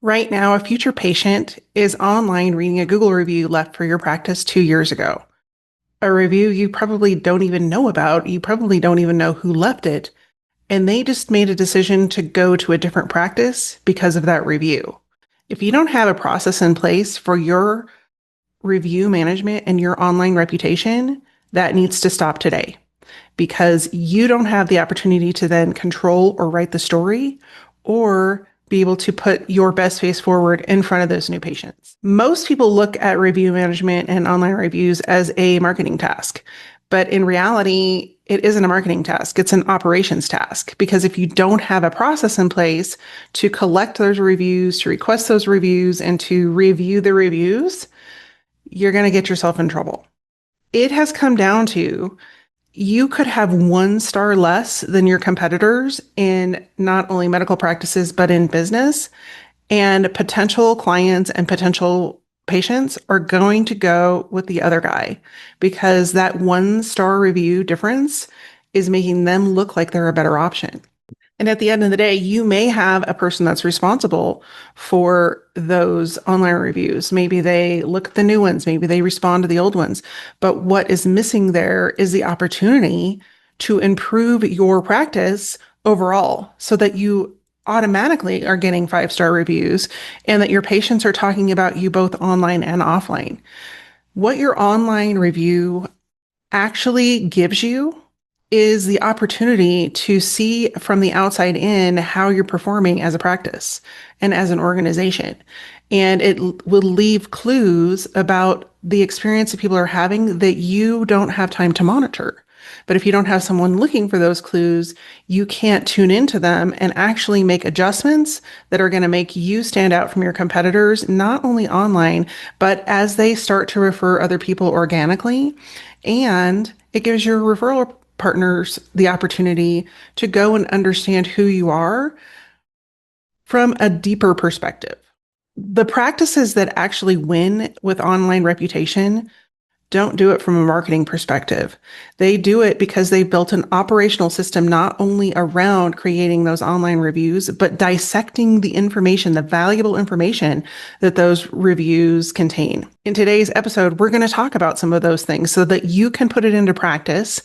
Right now, a future patient is online reading a Google review left for your practice 2 years ago. A review you probably don't even know about. You probably don't even know who left it. And they just made a decision to go to a different practice because of that review. If you don't have a process in place for your review management and your online reputation, that needs to stop today because you don't have the opportunity to then control or write the story or be able to put your best face forward in front of those new patients. Most people look at review management and online reviews as a marketing task, but in reality, it isn't a marketing task. It's an operations task because if you don't have a process in place to collect those reviews, to request those reviews, and to review the reviews, you're going to get yourself in trouble. It has come down to you could have 1 star less than your competitors in not only medical practices, but in business. And potential clients and potential patients are going to go with the other guy because that 1 star review difference is making them look like they're a better option. And at the end of the day, you may have a person that's responsible for those online reviews. Maybe they look at the new ones, maybe they respond to the old ones. But what is missing there is the opportunity to improve your practice overall so that you automatically are getting 5 star reviews and that your patients are talking about you both online and offline. What your online review actually gives you is the opportunity to see from the outside in how you're performing as a practice and as an organization. And it will leave clues about the experience that people are having that you don't have time to monitor. But if you don't have someone looking for those clues, you can't tune into them and actually make adjustments that are going to make you stand out from your competitors, not only online, but as they start to refer other people organically. And it gives your referral partners the opportunity to go and understand who you are from a deeper perspective. The practices that actually win with online reputation don't do it from a marketing perspective. They do it because they've built an operational system not only around creating those online reviews, but dissecting the information, the valuable information that those reviews contain. In today's episode, we're going to talk about some of those things so that you can put it into practice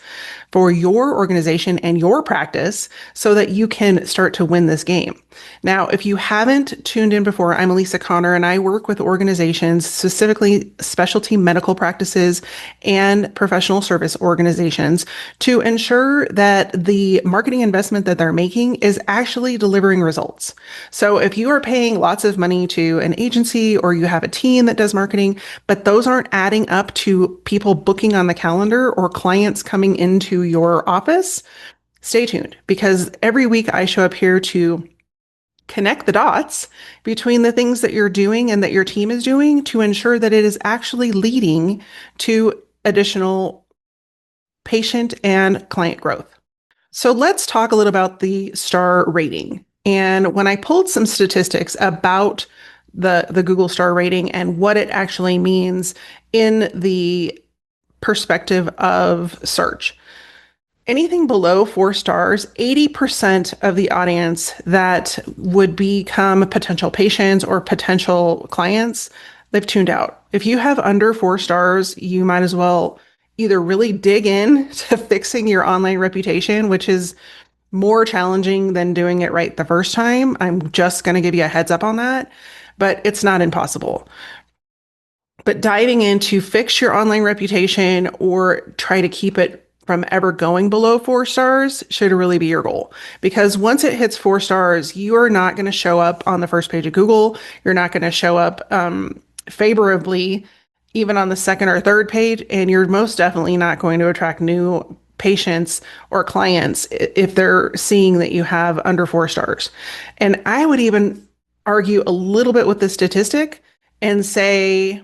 for your organization and your practice so that you can start to win this game. Now, if you haven't tuned in before, I'm Alisa Connor, and I work with organizations, specifically specialty medical practices and professional service organizations, to ensure that the marketing investment that they're making is actually delivering results. So if you are paying lots of money to an agency or you have a team that does marketing, but those aren't adding up to people booking on the calendar or clients coming into your office, stay tuned because every week I show up here to connect the dots between the things that you're doing and that your team is doing to ensure that it is actually leading to additional patient and client growth. So let's talk a little about the star rating. And when I pulled some statistics about the Google star rating and what it actually means in the perspective of search, anything below 4 stars, 80% of the audience that would become potential patients or potential clients, they've tuned out. If you have under 4 stars, you might as well either really dig in to fixing your online reputation, which is more challenging than doing it right the first time. I'm just going to give you a heads up on that, but it's not impossible. But diving in to fix your online reputation or try to keep it from ever going below 4 stars should really be your goal. Because once it hits 4 stars, you are not going to show up on the first page of Google. You're not going to show up favorably even on the second or third page. And you're most definitely not going to attract new patients or clients if they're seeing that you have under 4 stars. And I would even argue a little bit with the statistic and say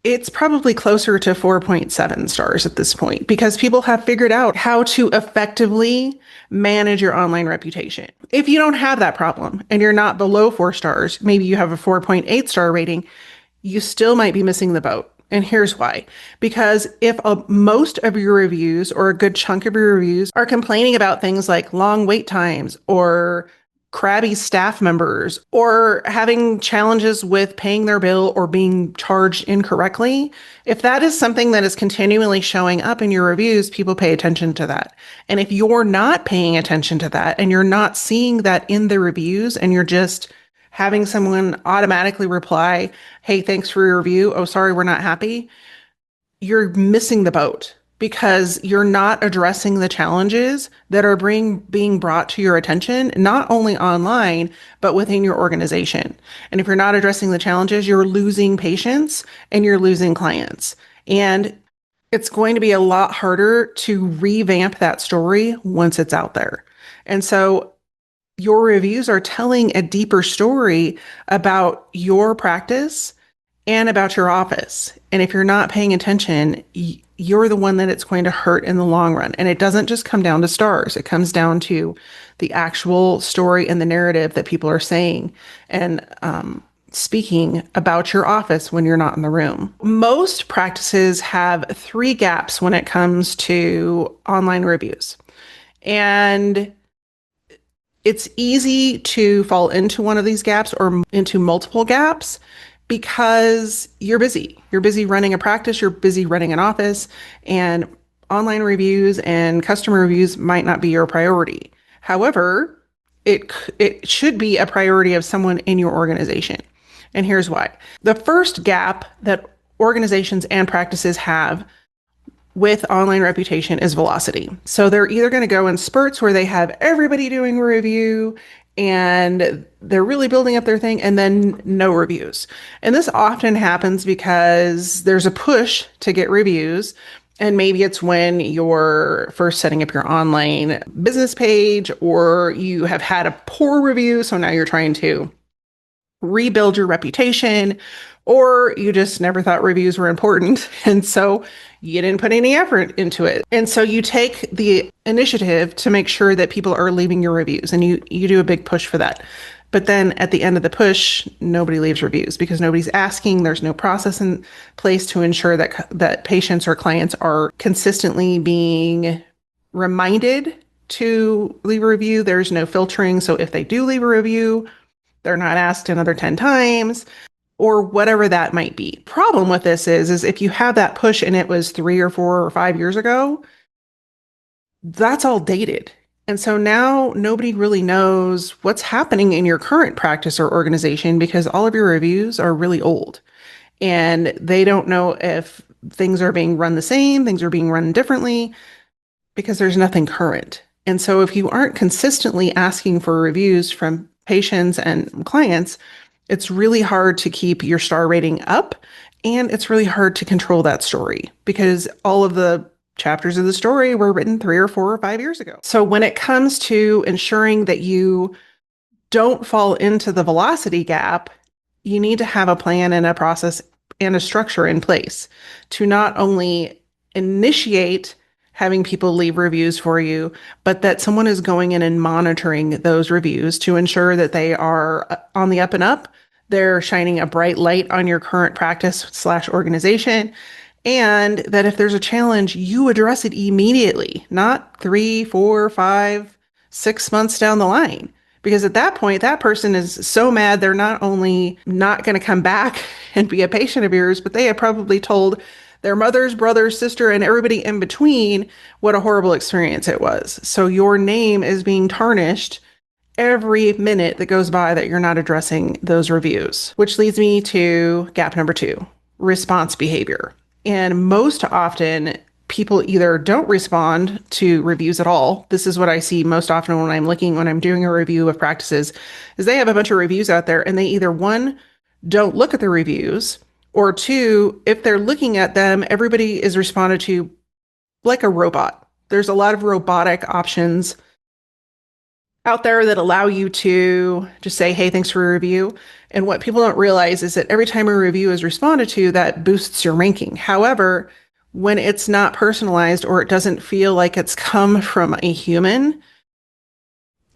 it's probably closer to 4.7 stars at this point because people have figured out how to effectively manage your online reputation. If you don't have that problem and you're not below 4 stars, maybe you have a 4.8 star rating, you still might be missing the boat. And here's why. Because if most of your reviews or a good chunk of your reviews are complaining about things like long wait times or crabby staff members or having challenges with paying their bill or being charged incorrectly, if that is something that is continually showing up in your reviews, people pay attention to that. And if you're not paying attention to that and you're not seeing that in the reviews and you're just having someone automatically reply, hey, thanks for your review. Oh, sorry, we're not happy. You're missing the boat because you're not addressing the challenges that are being brought to your attention, not only online, but within your organization. And if you're not addressing the challenges, you're losing patients and you're losing clients. And it's going to be a lot harder to revamp that story once it's out there. And so your reviews are telling a deeper story about your practice and about your office. And if you're not paying attention, you're the one that it's going to hurt in the long run. And it doesn't just come down to stars. It comes down to the actual story and the narrative that people are saying and speaking about your office when you're not in the room. Most practices have 3 gaps when it comes to online reviews. And it's easy to fall into one of these gaps or into multiple gaps because you're busy. You're busy running a practice, you're busy running an office, and online reviews and customer reviews might not be your priority. However, it should be a priority of someone in your organization. And here's why. The first gap that organizations and practices have with online reputation is velocity. So they're either going to go in spurts where they have everybody doing a review and they're really building up their thing, and then no reviews. And this often happens because there's a push to get reviews. And maybe it's when you're first setting up your online business page, or you have had a poor review. So now you're trying to rebuild your reputation, or you just never thought reviews were important. And so you didn't put any effort into it. And so you take the initiative to make sure that people are leaving your reviews, and you do a big push for that. But then at the end of the push, nobody leaves reviews because nobody's asking. There's no process in place to ensure that patients or clients are consistently being reminded to leave a review. There's no filtering. So if they do leave a review, they're not asked another 10 times or whatever that might be. Problem with this is if you have that push and it was 3 or 4 or 5 years ago, that's all dated. And so now nobody really knows what's happening in your current practice or organization because all of your reviews are really old. And they don't know if things are being run the same, things are being run differently, because there's nothing current. And so if you aren't consistently asking for reviews from patients and clients, it's really hard to keep your star rating up, and it's really hard to control that story because all of the chapters of the story were written 3 or 4 or 5 years ago. So when it comes to ensuring that you don't fall into the velocity gap, you need to have a plan and a process and a structure in place to not only initiate having people leave reviews for you, but that someone is going in and monitoring those reviews to ensure that they are on the up and up. They're shining a bright light on your current practice/organization. And that if there's a challenge, you address it immediately, not 3, 4, 5, 6 months down the line. Because at that point, that person is so mad, they're not only not going to come back and be a patient of yours, but they have probably told their mother's brother, sister, and everybody in between what a horrible experience it was. So your name is being tarnished every minute that goes by that you're not addressing those reviews, which leads me to gap number 2, response behavior. And most often, people either don't respond to reviews at all. This is what I see most often when I'm doing a review of practices, is they have a bunch of reviews out there and they either 1, don't look at the reviews, or 2, if they're looking at them, everybody is responded to like a robot. There's a lot of robotic options out there that allow you to just say, hey, thanks for a review. And what people don't realize is that every time a review is responded to, that boosts your ranking. However, when it's not personalized or it doesn't feel like it's come from a human,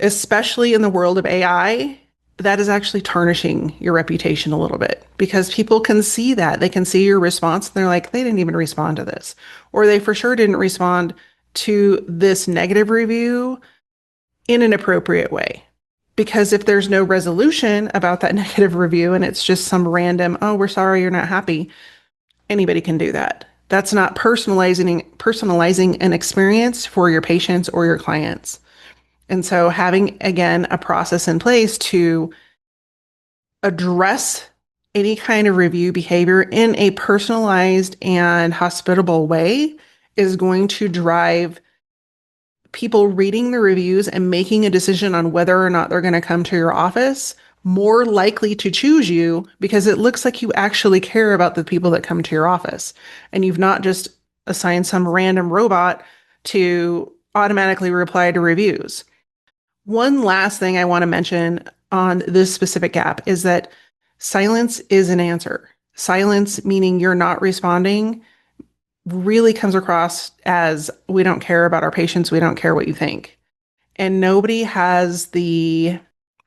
especially in the world of AI, that is actually tarnishing your reputation a little bit because people can see that. They can see your response and they're like, they didn't even respond to this. Or they for sure didn't respond to this negative review in an appropriate way. Because if there's no resolution about that negative review and it's just some random, oh, we're sorry you're not happy, anybody can do that. That's not personalizing an experience for your patients or your clients. And so having, again, a process in place to address any kind of review behavior in a personalized and hospitable way is going to drive people reading the reviews and making a decision on whether or not they're going to come to your office more likely to choose you because it looks like you actually care about the people that come to your office and you've not just assigned some random robot to automatically reply to reviews. One last thing I want to mention on this specific gap is that silence is an answer. Silence, meaning you're not responding, really comes across as we don't care about our patients, we don't care what you think. And nobody has the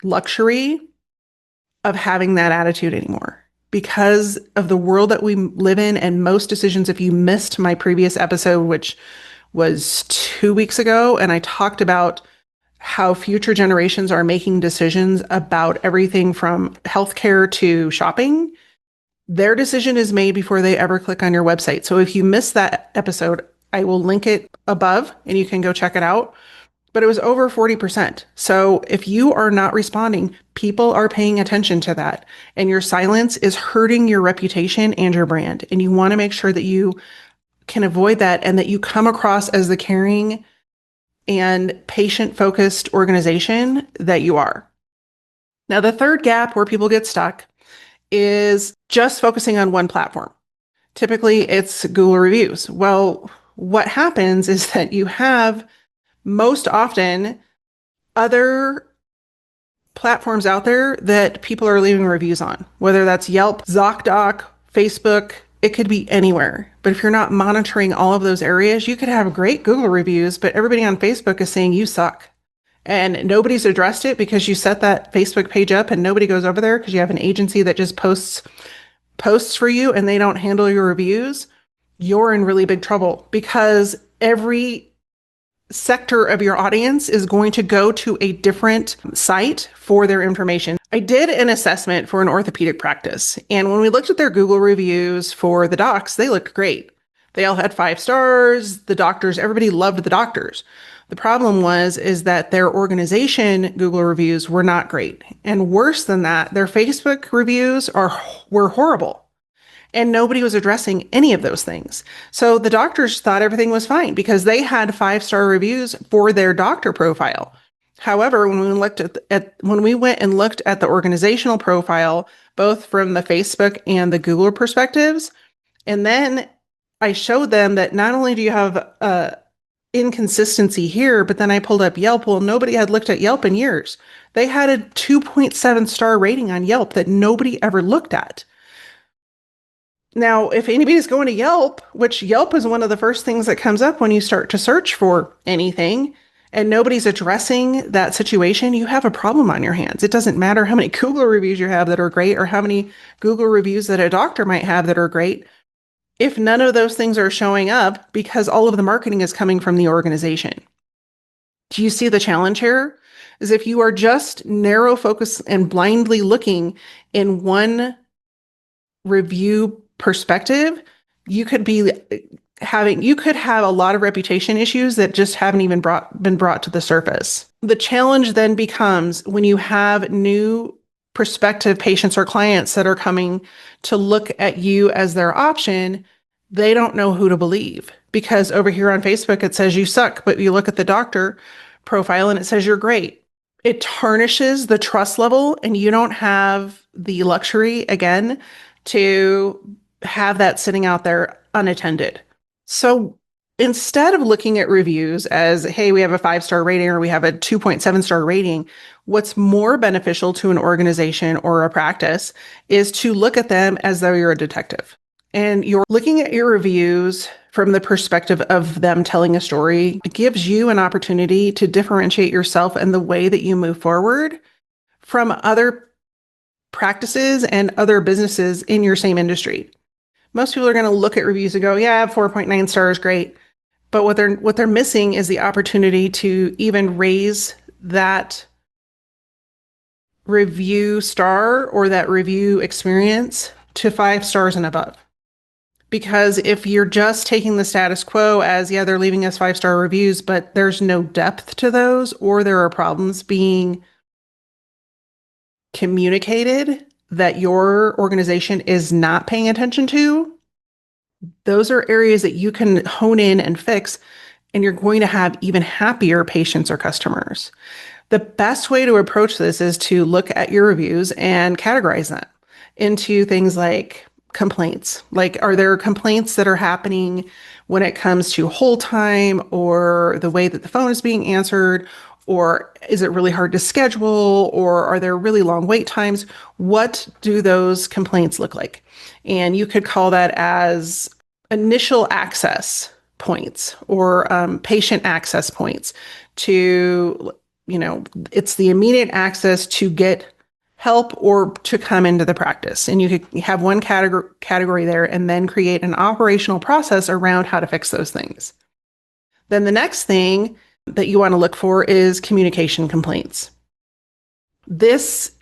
luxury of having that attitude anymore because of the world that we live in and most decisions. If you missed my previous episode, which was 2 weeks ago, and I talked about how future generations are making decisions about everything from healthcare to shopping, their decision is made before they ever click on your website. So if you missed that episode, I will link it above and you can go check it out. But it was over 40%. So if you are not responding, people are paying attention to that. And your silence is hurting your reputation and your brand. And you want to make sure that you can avoid that and that you come across as the caring and patient-focused organization that you are. Now, the third gap where people get stuck is just focusing on one platform. Typically, it's Google reviews. Well, what happens is that you have most often other platforms out there that people are leaving reviews on, whether that's Yelp, ZocDoc, Facebook, it could be anywhere. But if you're not monitoring all of those areas, you could have great Google reviews, but everybody on Facebook is saying you suck. And nobody's addressed it because you set that Facebook page up and nobody goes over there because you have an agency that just posts for you and they don't handle your reviews. You're in really big trouble because every sector of your audience is going to go to a different site for their information. I did an assessment for an orthopedic practice, and when we looked at their Google reviews for the docs, they looked great. They all had 5 stars. The doctors, everybody loved the doctors. The problem is that their organization Google reviews were not great. And worse than that, their Facebook reviews were horrible. And nobody was addressing any of those things. So the doctors thought everything was fine because they had 5-star reviews for their doctor profile. However, when we went and looked at the organizational profile, both from the Facebook and the Google perspectives, and then I showed them that not only do you have inconsistency here, but then I pulled up Yelp. Well, nobody had looked at Yelp in years. They had a 2.7-star rating on Yelp that nobody ever looked at. Now, if anybody's going to Yelp, which Yelp is one of the first things that comes up when you start to search for anything, and nobody's addressing that situation, you have a problem on your hands. It doesn't matter how many Google reviews you have that are great or how many Google reviews that a doctor might have that are great. If none of those things are showing up because all of the marketing is coming from the organization. Do you see the challenge here? Is if you are just narrow focus and blindly looking in one review perspective, you could have a lot of reputation issues that just haven't even been brought to the surface. The challenge then becomes when you have new prospective patients or clients that are coming to look at you as their option, they don't know who to believe because over here on Facebook, it says you suck, but you look at the doctor profile and it says you're great. It tarnishes the trust level and you don't have the luxury again to have that sitting out there unattended. So instead of looking at reviews as, hey, we have a 5-star rating or we have a 2.7-star rating, what's more beneficial to an organization or a practice is to look at them as though you're a detective. And you're looking at your reviews from the perspective of them telling a story. It gives you an opportunity to differentiate yourself and the way that you move forward from other practices and other businesses in your same industry. Most people are going to look at reviews and go, yeah, 4.9 stars, great. But what they're missing is the opportunity to even raise that review star or that review experience to 5 stars and above. Because if you're just taking the status quo as, yeah, they're leaving us 5-star reviews, but there's no depth to those, or there are problems being communicated that your organization is not paying attention to, those are areas that you can hone in and fix, and you're going to have even happier patients or customers. The best way to approach this is to look at your reviews and categorize them into things like complaints. Like, are there complaints that are happening when it comes to hold time or the way that the phone is being answered? Or is it really hard to schedule? Or are there really long wait times? What do those complaints look like? And you could call that as initial access points or patient access points to, it's the immediate access to get help or to come into the practice. And you could have one category there and then create an operational process around how to fix those things. Then the next thing that you want to look for is communication complaints. This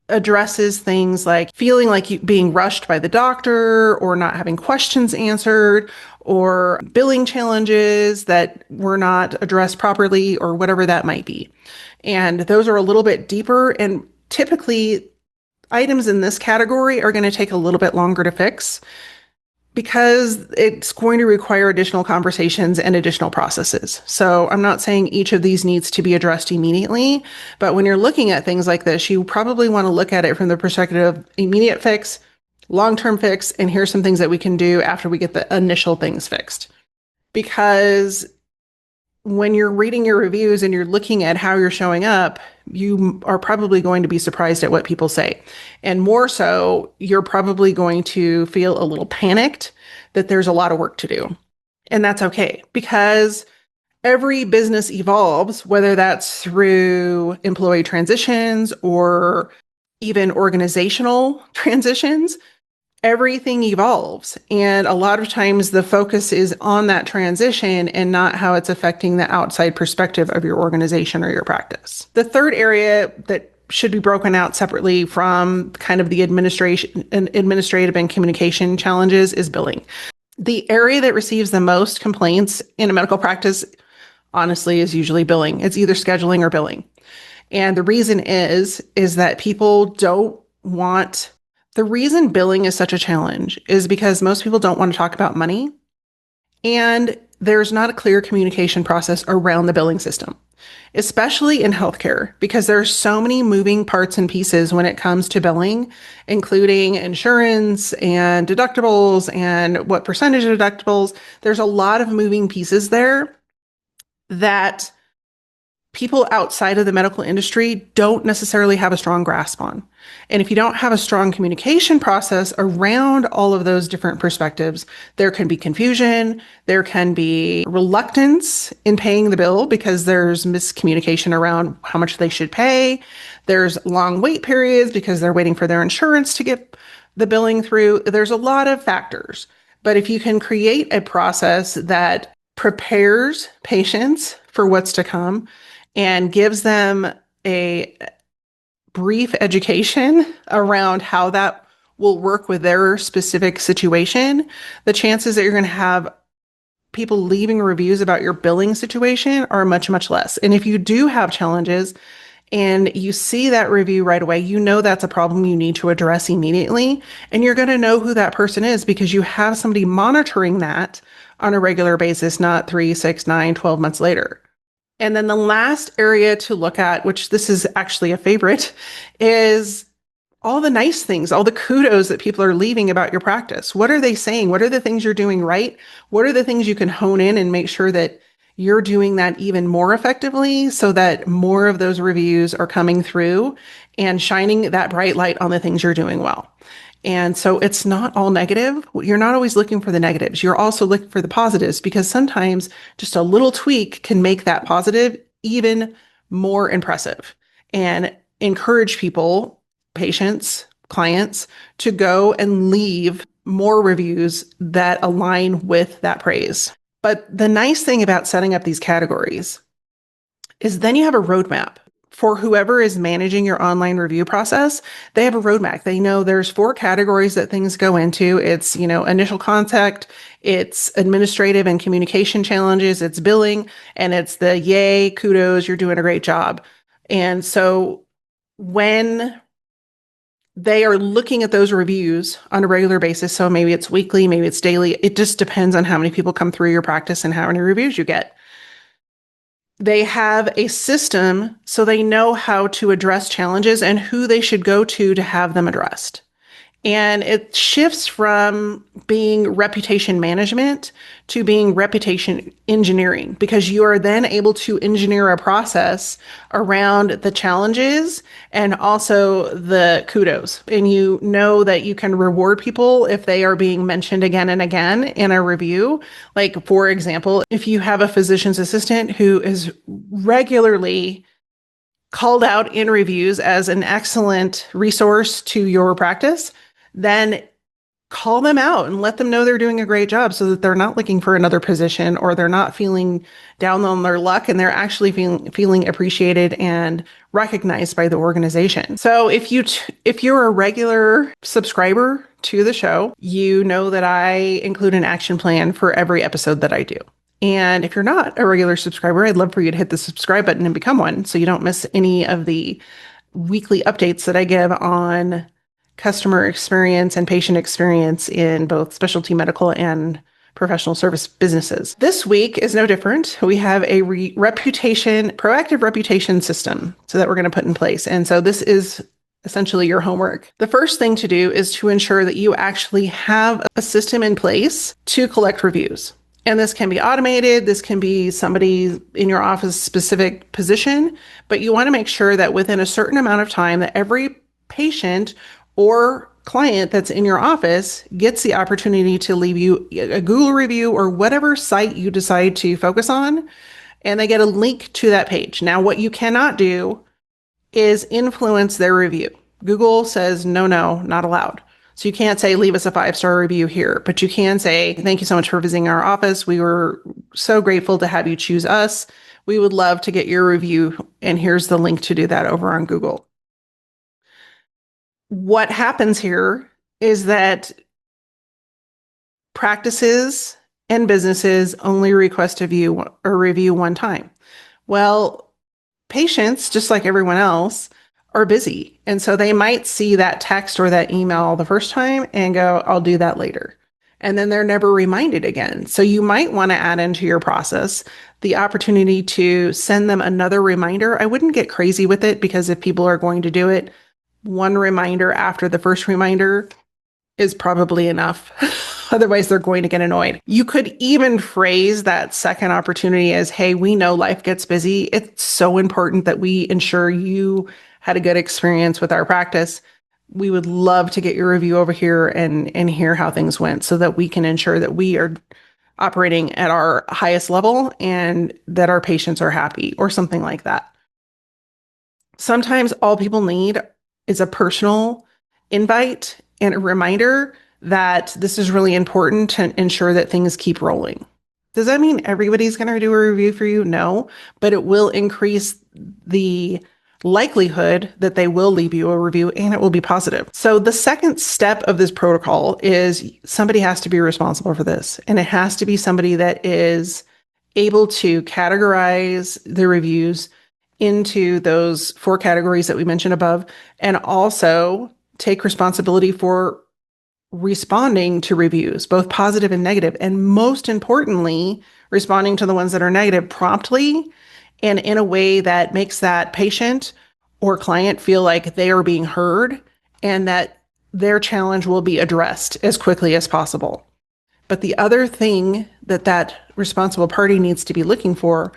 addresses things like feeling like you being rushed by the doctor or not having questions answered or billing challenges that were not addressed properly or whatever that might be. And those are a little bit deeper, and typically items in this category are going to take a little bit longer to fix because it's going to require additional conversations and additional processes. So I'm not saying each of these needs to be addressed immediately, but when you're looking at things like this, you probably want to look at it from the perspective of immediate fix, long-term fix, and here's some things that we can do after we get the initial things fixed. Because when you're reading your reviews and you're looking at how you're showing up, you are probably going to be surprised at what people say. And more so, you're probably going to feel a little panicked that there's a lot of work to do. And that's okay, because every business evolves, whether that's through employee transitions or even organizational transitions. Everything evolves. And a lot of times the focus is on that transition and not how it's affecting the outside perspective of your organization or your practice. The third area that should be broken out separately from kind of the administrative and communication challenges is billing. The area that receives the most complaints in a medical practice, honestly, is usually billing. It's either scheduling or billing. And the reason is that people don't want. The reason billing is such a challenge is because most people don't want to talk about money, and there's not a clear communication process around the billing system, especially in healthcare, because there's so many moving parts and pieces when it comes to billing, including insurance and deductibles and what percentage of deductibles. There's a lot of moving pieces there that people outside of the medical industry don't necessarily have a strong grasp on. And if you don't have a strong communication process around all of those different perspectives, there can be confusion, there can be reluctance in paying the bill because there's miscommunication around how much they should pay. There's long wait periods because they're waiting for their insurance to get the billing through. There's a lot of factors. But if you can create a process that prepares patients for what's to come and gives them a brief education around how that will work with their specific situation, the chances that you're going to have people leaving reviews about your billing situation are much, much less. And if you do have challenges and you see that review right away, you know that's a problem you need to address immediately. And you're going to know who that person is because you have somebody monitoring that on a regular basis, not 3, 6, 9, 12 months later. And then the last area to look at, which this is actually a favorite, is all the nice things, all the kudos that people are leaving about your practice. What are they saying? What are the things you're doing right? What are the things you can hone in and make sure that you're doing that even more effectively so that more of those reviews are coming through and shining that bright light on the things you're doing well? And so it's not all negative. You're not always looking for the negatives. You're also looking for the positives because sometimes just a little tweak can make that positive even more impressive and encourage people, patients, clients, to go and leave more reviews that align with that praise. But the nice thing about setting up these categories is then you have a roadmap. for whoever is managing your online review process, they have a roadmap. They know there's 4 categories that things go into. It's, initial contact, it's administrative and communication challenges, it's billing, and it's the yay, kudos, you're doing a great job. And so when they are looking at those reviews on a regular basis, so maybe it's weekly, maybe it's daily, it just depends on how many people come through your practice and how many reviews you get. They have a system so they know how to address challenges and who they should go to have them addressed. And it shifts from being reputation management to being reputation engineering, because you are then able to engineer a process around the challenges and also the kudos. And you know that you can reward people if they are being mentioned again and again in a review. Like, for example, if you have a physician's assistant who is regularly called out in reviews as an excellent resource to your practice, then call them out and let them know they're doing a great job so that they're not looking for another position, or they're not feeling down on their luck, and they're actually feeling appreciated and recognized by the organization. So if you're a regular subscriber to the show, you know that I include an action plan for every episode that I do. And if you're not a regular subscriber, I'd love for you to hit the subscribe button and become one so you don't miss any of the weekly updates that I give on customer experience and patient experience in both specialty medical and professional service businesses. This week is no different. We have a proactive reputation system that we're going to put in place. And so this is essentially your homework. The first thing to do is to ensure that you actually have a system in place to collect reviews. And this can be automated. This can be somebody in your office specific position, but you want to make sure that within a certain amount of time that every patient or client that's in your office gets the opportunity to leave you a Google review or whatever site you decide to focus on, and they get a link to that page. Now, what you cannot do is influence their review. Google says, no, not allowed. So you can't say, leave us a 5-star review here, but you can say, thank you so much for visiting our office. We were so grateful to have you choose us. We would love to get your review, and here's the link to do that over on Google. What happens here is that practices and businesses only request a review one time. Well, patients, just like everyone else, are busy. And so they might see that text or that email the first time and go, I'll do that later. And then they're never reminded again. So you might want to add into your process the opportunity to send them another reminder. I wouldn't get crazy with it, because if people are going to do it, one reminder after the first reminder is probably enough. Otherwise, they're going to get annoyed. You could even phrase that second opportunity as, hey, we know life gets busy. It's so important that we ensure you had a good experience with our practice. We would love to get your review over here and hear how things went so that we can ensure that we are operating at our highest level and that our patients are happy, or something like that. Sometimes all people need is a personal invite and a reminder that this is really important to ensure that things keep rolling. Does that mean everybody's going to do a review for you? No, but it will increase the likelihood that they will leave you a review, and it will be positive. So the second step of this protocol is somebody has to be responsible for this, and it has to be somebody that is able to categorize the reviews into those 4 categories that we mentioned above, and also take responsibility for responding to reviews, both positive and negative. And most importantly, responding to the ones that are negative promptly and in a way that makes that patient or client feel like they are being heard and that their challenge will be addressed as quickly as possible. But the other thing that responsible party needs to be looking for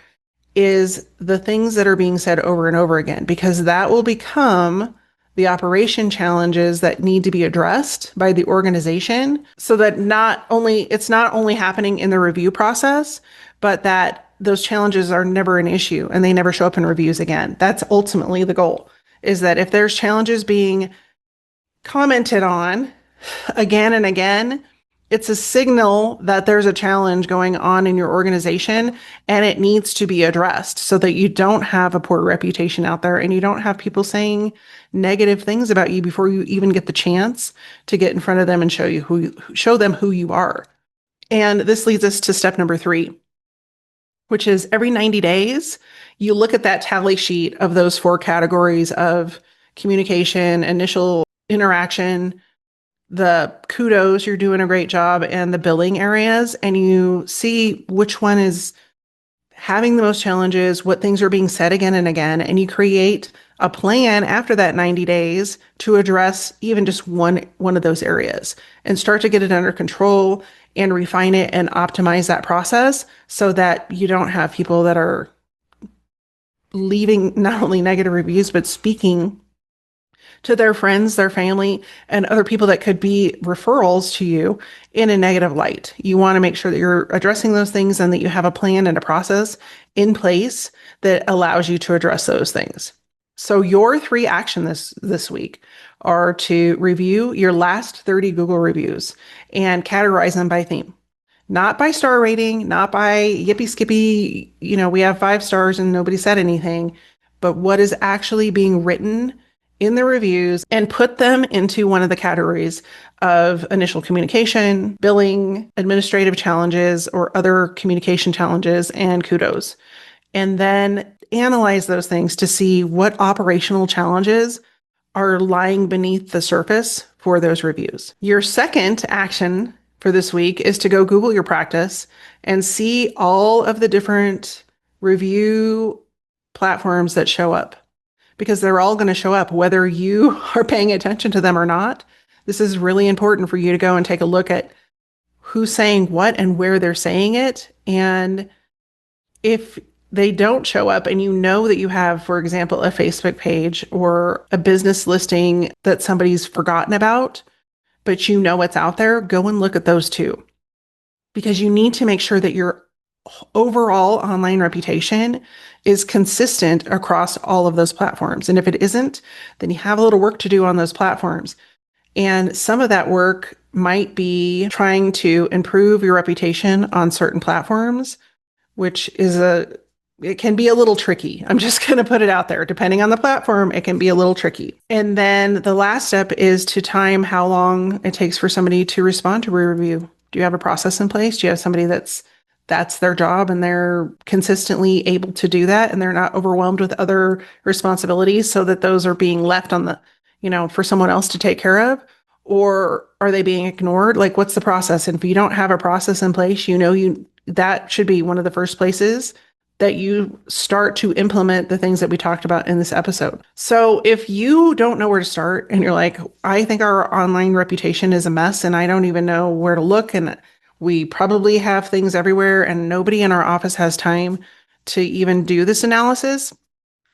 is the things that are being said over and over again, because that will become the operation challenges that need to be addressed by the organization, so that it's not only happening in the review process, but that those challenges are never an issue and they never show up in reviews again. That's ultimately the goal, is that if there's challenges being commented on again and again, It's a signal that there's a challenge going on in your organization and it needs to be addressed so that you don't have a poor reputation out there and you don't have people saying negative things about you before you even get the chance to get in front of them and show them who you are. And this leads us to step number 3, which is every 90 days, you look at that tally sheet of those 4 categories of communication, initial interaction, the kudos, you're doing a great job, and the billing areas, and you see which one is having the most challenges, what things are being said again and again, and you create a plan after that 90 days to address even just one of those areas and start to get it under control and refine it and optimize that process so that you don't have people that are leaving not only negative reviews, but speaking to their friends, their family, and other people that could be referrals to you in a negative light. You want to make sure that you're addressing those things and that you have a plan and a process in place that allows you to address those things. So your 3 actions this week are to review your last 30 Google reviews and categorize them by theme. Not by star rating, not by yippee skippy, we have 5 stars and nobody said anything, but what is actually being written in the reviews and put them into one of the categories of initial communication, billing, administrative challenges, or other communication challenges, and kudos. And then analyze those things to see what operational challenges are lying beneath the surface for those reviews. Your second action for this week is to go Google your practice and see all of the different review platforms that show up, because they're all going to show up whether you are paying attention to them or not. This is really important for you to go and take a look at who's saying what and where they're saying it. And if they don't show up and you know that you have, for example, a Facebook page or a business listing that somebody's forgotten about, but you know it's out there, go and look at those too. Because you need to make sure that your overall online reputation is consistent across all of those platforms. And if it isn't, then you have a little work to do on those platforms. And some of that work might be trying to improve your reputation on certain platforms, which is it can be a little tricky. I'm just going to put it out there. Depending on the platform, it can be a little tricky. And then the last step is to time how long it takes for somebody to respond to a review. Do you have a process in place? Do you have somebody that's their job and they're consistently able to do that and they're not overwhelmed with other responsibilities so that those are being left on the, for someone else to take care of? Or are they being ignored? Like, what's the process? And if you don't have a process in place, that should be one of the first places that you start to implement the things that we talked about in this episode. So if you don't know where to start and you're like, I think our online reputation is a mess and I don't even know where to look, and we probably have things everywhere and nobody in our office has time to even do this analysis,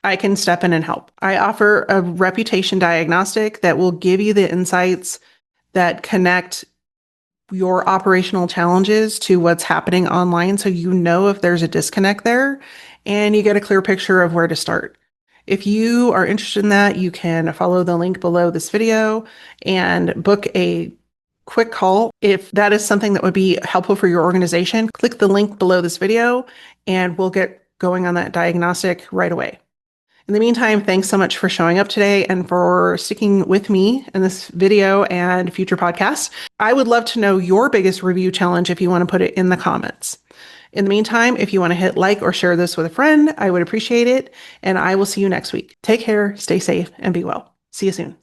I can step in and help. I offer a reputation diagnostic that will give you the insights that connect your operational challenges to what's happening online, so you know if there's a disconnect there and you get a clear picture of where to start. If you are interested in that, you can follow the link below this video and book a quick call. If that is something that would be helpful for your organization, click the link below this video and we'll get going on that diagnostic right away. In the meantime, thanks so much for showing up today and for sticking with me in this video and future podcasts. I would love to know your biggest review challenge if you want to put it in the comments. In the meantime, if you want to hit like or share this with a friend, I would appreciate it. And I will see you next week. Take care, stay safe, and be well. See you soon.